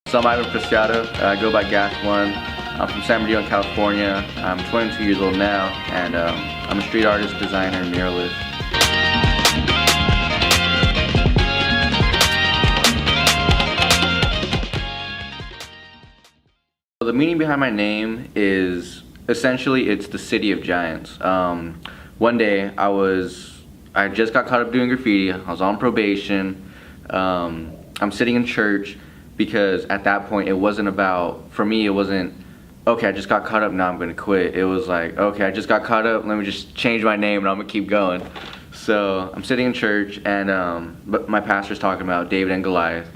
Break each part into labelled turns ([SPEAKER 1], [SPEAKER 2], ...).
[SPEAKER 1] So I'm Ivan Preciado. I go by GATHE-One. I'm from San Bernardino, California. I'm 22 years old now, and I'm a street artist, designer, and muralist. So the meaning behind my name is essentially it's the city of giants. One day I just got caught up doing graffiti. I was on probation. I'm sitting in church. Because at that point, it wasn't about, for me, it wasn't, okay, I just got caught up, now I'm gonna quit. It was like, okay, I just got caught up, let me just change my name and I'm gonna keep going. So I'm sitting in church and but my pastor's talking about David and Goliath.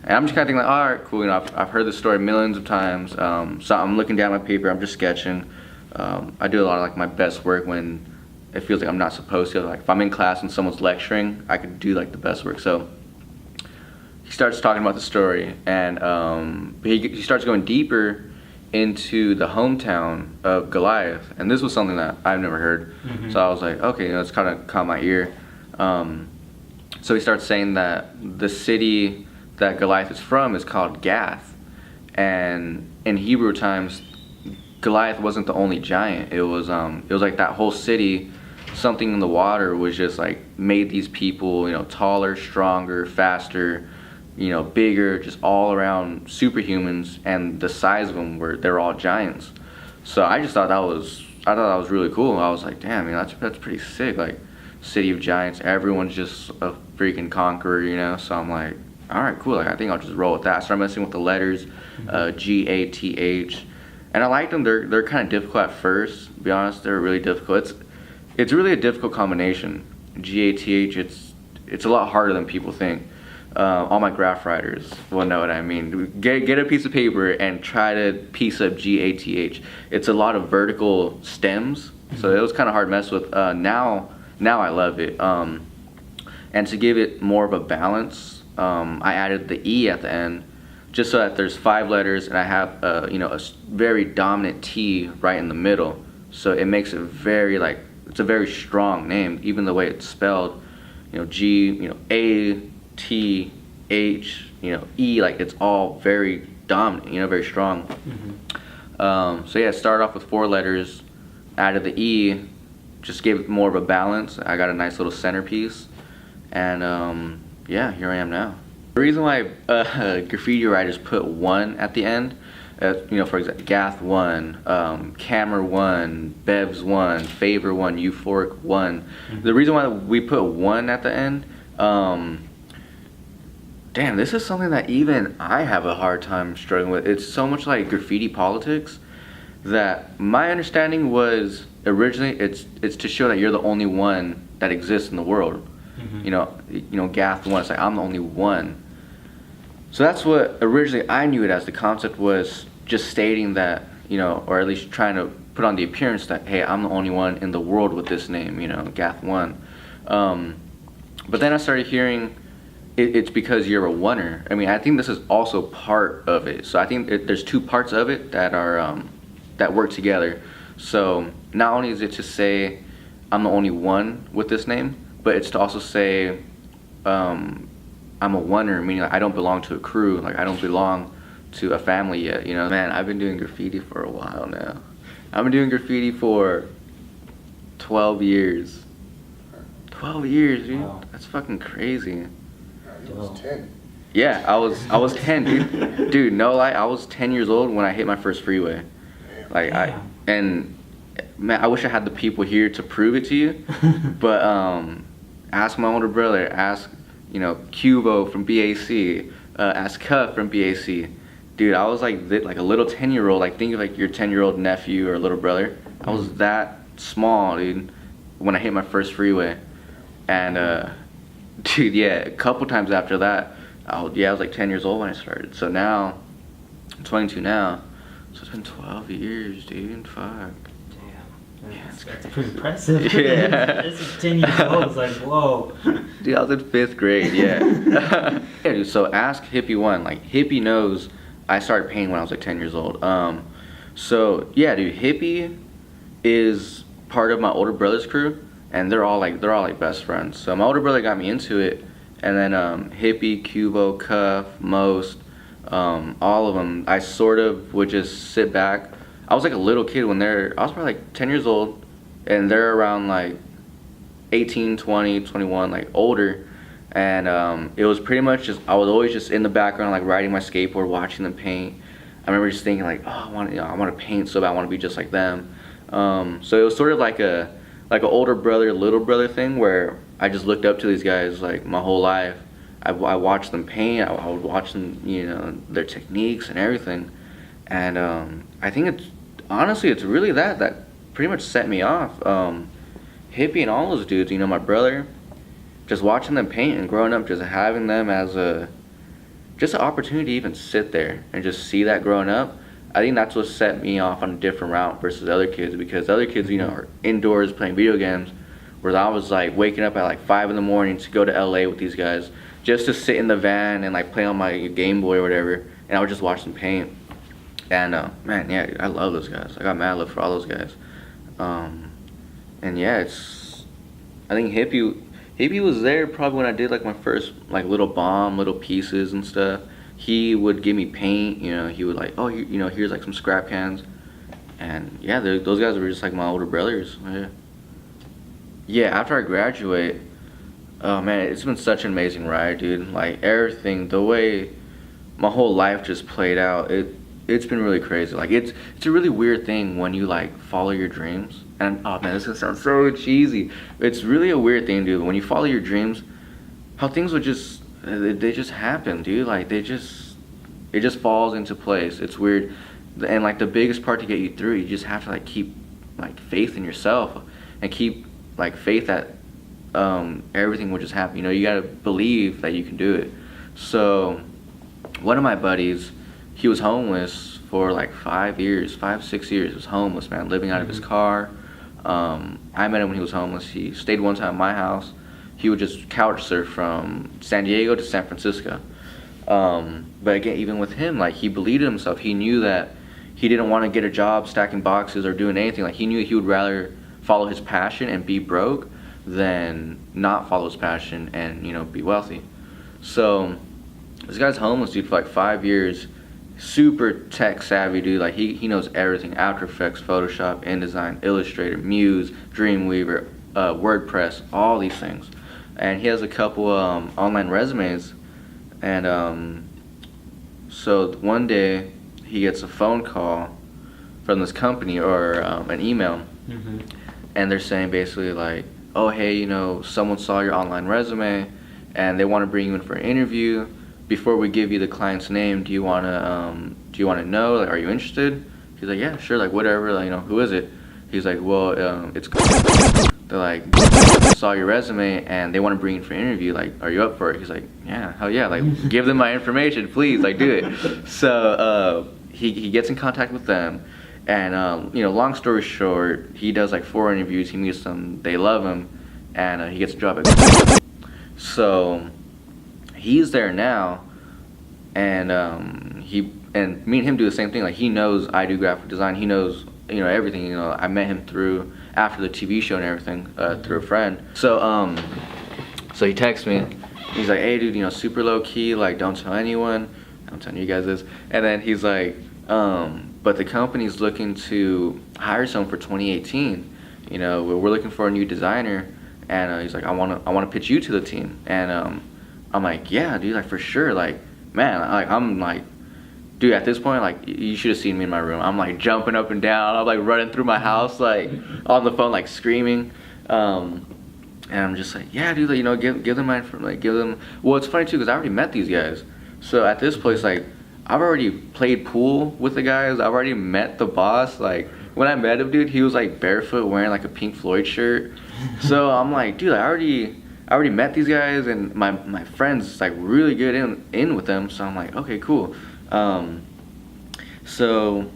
[SPEAKER 1] And I'm just kind of thinking like, all right, cool, you know, I've heard this story millions of times. So I'm looking down my paper, I'm just sketching. I do a lot of like my best work when it feels like I'm not supposed to. Like if I'm in class and someone's lecturing, I could do like the best work. So he starts talking about the story, and he starts going deeper into the hometown of Goliath, and this was something that I've never heard. So I was like, okay, you know, it's kind of caught my ear. So he starts saying that the city that Goliath is from is called Gath, and in Hebrew times, Goliath wasn't the only giant. It was like that whole city. Something in the water was just like made these people, you know, taller, stronger, faster, you know, bigger, just all around superhumans, and the size of them they're all giants. So I just thought that was really cool. I was like, damn, you know, that's pretty sick. Like, city of giants, everyone's just a freaking conqueror, you know. So I'm like, all right, cool. Like, I think I'll just roll with that. I started messing with the letters, GATH, and I liked them. They're kind of difficult at first. To be honest, they're really difficult. It's really a difficult combination. GATH. It's a lot harder than people think. All my graph writers will know what I mean. Get a piece of paper and try to piece up GATH. It's a lot of vertical stems, so it was kind of hard to mess with. Now I love it. And to give it more of a balance, I added the E at the end, just so that there's 5 letters, and I have you know, a very dominant T right in the middle. So it makes it very like, it's a very strong name, even the way it's spelled. You know, G, you know, A, T, H, you know, E, like it's all very dominant, you know, very strong. So yeah, started off with 4 letters, added the E, just gave it more of a balance. I got a nice little centerpiece, and yeah, here I am now. The reason why graffiti writers put 1 at the end, you know, for example, GATHE-One, Camera 1, Bevs 1, Favor 1, Euphoric 1. The reason why we put 1 at the end, damn, this is something that even I have a hard time struggling with. It's so much like graffiti politics that my understanding was originally it's to show that you're the only one that exists in the world. You know, GATHE-One. It's like I'm the only one. So that's what originally I knew it as. The concept was just stating that, you know, or at least trying to put on the appearance that, hey, I'm the only one in the world with this name. You know, GATHE-One. But then I started hearing it's because you're a oneer. I mean, I think this is also part of it. So I think there's 2 parts of it that are that work together. So not only is it to say I'm the only one with this name, but it's to also say I'm a oneer, meaning like I don't belong to a crew. Like I don't belong to a family yet. You know, man, I've been doing graffiti for a while now. I've been doing graffiti for 12 years. 12 years, dude. Wow. That's fucking crazy.
[SPEAKER 2] I was 10.
[SPEAKER 1] Yeah, I was 10, dude. Dude, no lie, I was 10 years old when I hit my first freeway. Like and man, I wish I had the people here to prove it to you. But ask my older brother, ask, you know, Cubo from BAC, ask Cuff from BAC. Dude, I was like a little 10-year-old. Like think of like your 10-year-old nephew or little brother. I was that small, dude, when I hit my first freeway. And dude, yeah, a couple times after that, I was like 10 years old when I started. So now, I'm 22 now, so it's been 12 years, dude. Fuck.
[SPEAKER 3] Damn.
[SPEAKER 1] Yeah,
[SPEAKER 3] That's pretty impressive.
[SPEAKER 1] Yeah.
[SPEAKER 3] This is 10 years old. It's like, whoa.
[SPEAKER 1] Dude, I was in 5th grade, yeah. Yeah, dude, so ask Hippie1. Like, Hippie knows I started painting when I was like 10 years old. So, yeah, dude, Hippie is part of my older brother's crew. And they're all like best friends. So my older brother got me into it, and then Hippie, Cubo, Cuff, Most, All of them, I sort of would just sit back. I was like a little kid when I was probably like 10 years old, and they're around like 18, 20, 21, like older. And it was pretty much just, I was always just in the background, like riding my skateboard, watching them paint. I remember just thinking like, oh, I want to paint so bad, I want to be just like them. So it was sort of like an older brother, little brother thing where I just looked up to these guys like my whole life. I watched them paint. I would watch them, their techniques and everything. And I think it's really that pretty much set me off. Hippie and all those dudes, my brother, just watching them paint and growing up, just having them as just an opportunity to even sit there and just see that growing up. I think that's what set me off on a different route versus other kids, because other kids, are indoors playing video games, whereas I was like waking up at like 5 in the morning to go to LA with these guys just to sit in the van and like play on my Game Boy or whatever, and I would just watch them paint. And man, yeah, I love those guys. I got mad love for all those guys. And yeah, I think Hippie was there probably when I did like my first like little pieces and stuff. He would give me paint, he would like, oh, here's like some scrap cans. And yeah, those guys were just like my older brothers. Yeah, after I graduate, oh man, it's been such an amazing ride, dude. Like everything, the way my whole life just played out, it's been really crazy. Like it's a really weird thing when you like follow your dreams. And oh man, this is gonna sound so cheesy. It's really a weird thing, dude. When you follow your dreams, how things would they just happen, dude. Like it just falls into place. It's weird. And like the biggest part to get you through, you just have to like keep like faith in yourself and keep like faith that everything will just happen. You gotta believe that you can do it. So one of my buddies, he was homeless for like 5 years, 6 years. He was homeless, man, living out of his car. I met him when he was homeless. He stayed one time at my house. He would just couch surf from San Diego to San Francisco. But again, even with him, like he believed in himself. He knew that he didn't want to get a job stacking boxes or doing anything. Like he knew he would rather follow his passion and be broke than not follow his passion and be wealthy. So this guy's homeless, dude, for like 5 years. Super tech savvy, dude. Like he knows everything: After Effects, Photoshop, InDesign, Illustrator, Muse, Dreamweaver, WordPress, all these things. And he has a couple online resumes. And so one day he gets a phone call from this company or an email, and they're saying basically like, oh hey, someone saw your online resume and they want to bring you in for an interview. Before we give you the client's name, do you want to know, like, are you interested? He's like, yeah, sure, like whatever, like, who is it? He's like, well, it's they're like, saw your resume and they want to bring you in for an interview, like, are you up for it? He's like, yeah, hell yeah, like give them my information, please, like do it. So he gets in contact with them, and long story short, he does like 4 interviews. He meets them, they love him, and he gets a job at so he's there now, and me and him do the same thing. Like he knows I do graphic design. He knows everything. I met him through after the TV show and everything through a friend. So so he texts me. He's like, hey dude, super low key. Like don't tell anyone. I'm telling you guys this. And then he's like, but the company's looking to hire someone for 2018. We're looking for a new designer, and he's like, I want to pitch you to the team. And I'm like, yeah, dude, like for sure, like, man, like I'm like, dude, at this point, like you should have seen me in my room. I'm like jumping up and down. I'm like running through my house, like on the phone, like screaming. And I'm just like, yeah, dude, like, give them my, like, give them. Well, it's funny too, because I already met these guys. So at this place, like, I've already played pool with the guys. I've already met the boss. Like when I met him, dude, he was like barefoot, wearing like a Pink Floyd shirt. So I'm like, dude, I already met these guys, and my friend's like really good in with them. So I'm like, okay, cool. So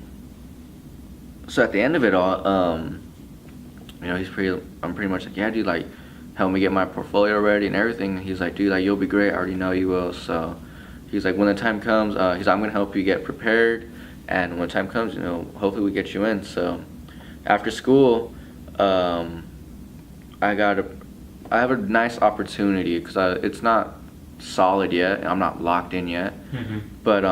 [SPEAKER 1] at the end of it all, I'm pretty much like, yeah, dude, like help me get my portfolio ready and everything. He's like, dude, like you'll be great. I already know you will. So he's like, when the time comes, he's like, I'm gonna help you get prepared, and when the time comes, hopefully we get you in. So after school, I have a nice opportunity, because it's not solid yet. I'm not locked in yet.
[SPEAKER 3] Mm-hmm.
[SPEAKER 1] But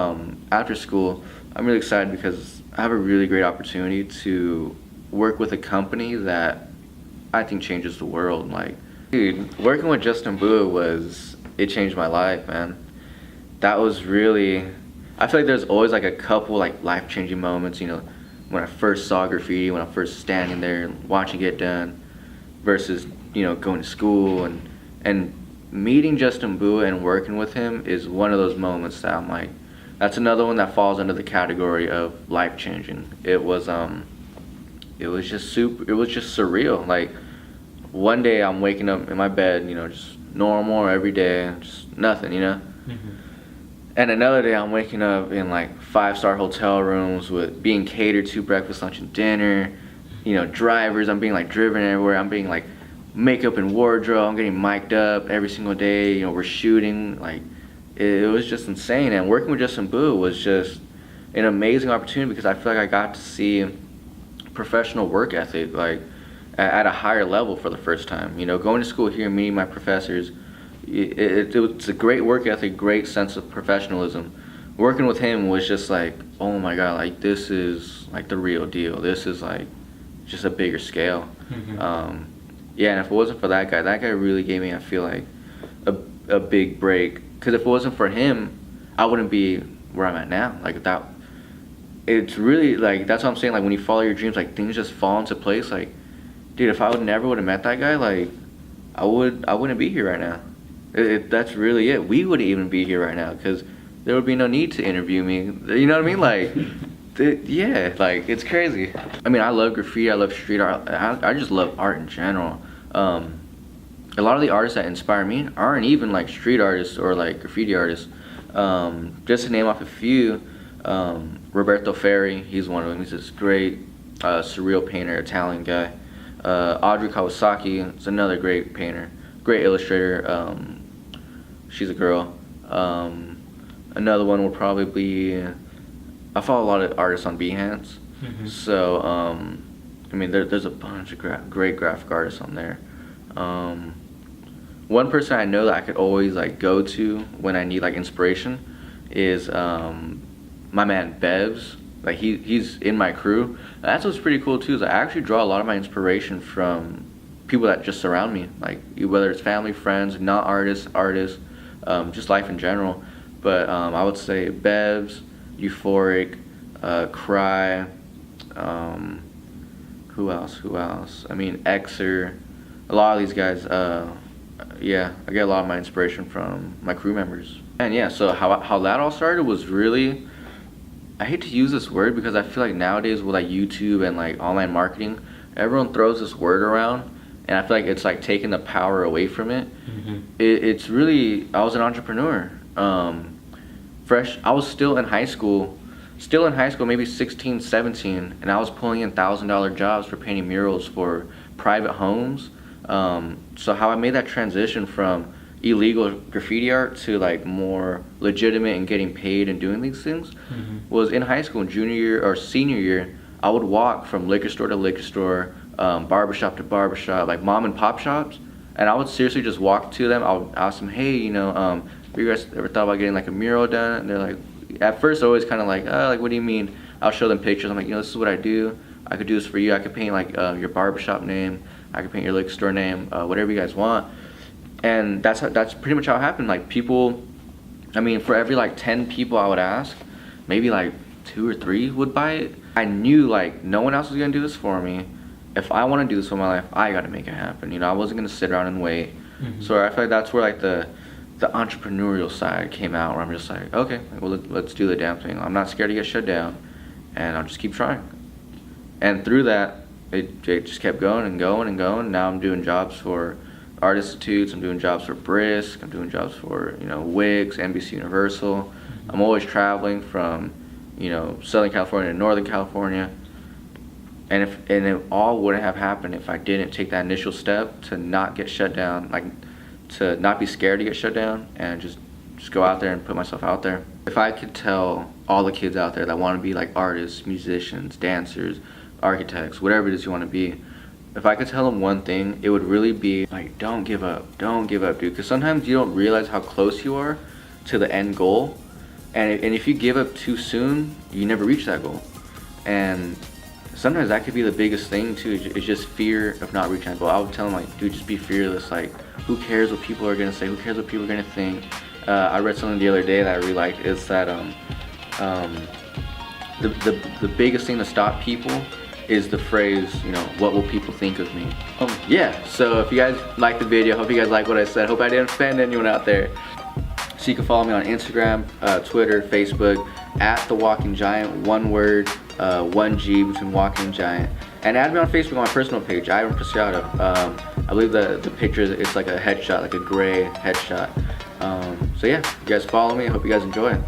[SPEAKER 1] after school, I'm really excited because I have a really great opportunity to work with a company that I think changes the world. Like, dude, working with Justin Bua it changed my life, man. That was really, I feel like there's always like a couple like life-changing moments, you know, when I first saw graffiti, when I first standing there and watching it done, versus, you know, going to school and meeting Justin Bua and working with him is one of those moments that I'm like, that's another one that falls under the category of life-changing. It was just surreal. Like, one day I'm waking up in my bed, you know, just normal every day, just nothing, you know.
[SPEAKER 3] Mm-hmm.
[SPEAKER 1] And another day I'm waking up in like 5-star hotel rooms with being catered to breakfast, lunch, and dinner. You know, drivers, I'm being like driven everywhere. I'm being like makeup and wardrobe. I'm getting mic'd up every single day. You know, we're shooting. Like, it was just insane. And working with Justin Boo was just an amazing opportunity because I feel like I got to see professional work ethic like at a higher level for the first time. You know, going to school here, meeting my professors, it's a great work ethic, great sense of professionalism. Working with him was just like, oh my god, like this is like the real deal. This is like just a bigger scale.
[SPEAKER 3] Mm-hmm.
[SPEAKER 1] Yeah, and if it wasn't for that guy really gave me, I feel like, a big break. Because if it wasn't for him, I wouldn't be where I'm at now. Like that, it's really like, that's what I'm saying. Like when you follow your dreams, like things just fall into place. Like, dude, if I never would have met that guy, like I wouldn't be here right now. That's really it. We wouldn't even be here right now because there would be no need to interview me. You know what I mean? Like, yeah, like it's crazy. I mean, I love graffiti. I love street art. I just love art in general. A lot of the artists that inspire me aren't even like street artists or like graffiti artists. Just to name off a few, Roberto Ferri, he's one of them. He's this great surreal painter, Italian guy. Audrey Kawasaki is another great painter, great illustrator. She's a girl. Another one would probably be, I follow a lot of artists on Behance.
[SPEAKER 3] Mm-hmm.
[SPEAKER 1] So, I mean, there's a bunch of great graphic artists on there. One person I know that I could always like go to when I need like inspiration is my man Bevs. Like he's in my crew. That's what's pretty cool too. Is I actually draw a lot of my inspiration from people that just surround me, like whether it's family, friends, not artists, just life in general. But I would say Bevs, Euphoric, Cry. Who else? I mean, Xer. A lot of these guys. Yeah, I get a lot of my inspiration from my crew members. And yeah, so how that all started was really, I hate to use this word because I feel like nowadays with like YouTube and like online marketing, everyone throws this word around, and I feel like it's like taking the power away from it.
[SPEAKER 3] Mm-hmm.
[SPEAKER 1] It's really, I was an entrepreneur. I was still in high school, maybe 16, 17, and I was pulling in $1,000 jobs for painting murals for private homes. So how I made that transition from illegal graffiti art to like more legitimate and getting paid and doing these things was in high school, in junior year or senior year. I would walk from liquor store to liquor store, barbershop to barbershop, like mom and pop shops, and I would seriously just walk to them. I would ask them, hey, you know, have you guys ever thought about getting like a mural done? And they're like, at first always kind of like, oh, like what do you mean? I'll show them pictures. I'm like, you know, this is what I do. I could do this for you. I could paint like your barbershop name. I could paint your liquor store name, whatever you guys want. And that's pretty much how it happened. Like people, I mean, for every like 10 people I would ask, maybe like 2 or 3 would buy it. I knew like no one else was gonna do this for me. If I want to do this for my life, I gotta make it happen. You know, I wasn't gonna sit around and wait. So I feel like that's where like the entrepreneurial side came out, where I'm just like, okay, well let's do the damn thing. I'm not scared to get shut down, and I'll just keep trying. And through that, it just kept going and going and going. Now I'm doing jobs for art institutes. I'm doing jobs for Brisk. I'm doing jobs for, you know, Wix, NBC Universal. I'm always traveling from, you know, Southern California to Northern California. And it all wouldn't have happened if I didn't take that initial step to not get shut down, like to not be scared to get shut down, and just go out there and put myself out there. If I could tell all the kids out there that want to be like artists, musicians, dancers, architects, whatever it is you want to be, if I could tell them one thing, it would really be like, don't give up, dude. Because sometimes you don't realize how close you are to the end goal, and if you give up too soon, you never reach that goal. And sometimes that could be the biggest thing too. It's just fear of not reaching that goal. I would tell them like, dude, just be fearless. Like, who cares what people are gonna say? Who cares what people are gonna think? I read something the other day that I really liked. Is that the biggest thing to stop people is the phrase, you know, what will people think of me? Yeah, so if you guys liked the video, hope you guys like what I said. Hope I didn't offend anyone out there. So you can follow me on Instagram, Twitter, Facebook, at The Walking Giant, one word, 1G between Walking and Giant. And add me on Facebook on my personal page, Preciado. I believe the picture, it's like a headshot, like a gray headshot. So yeah, you guys follow me. I hope you guys enjoy.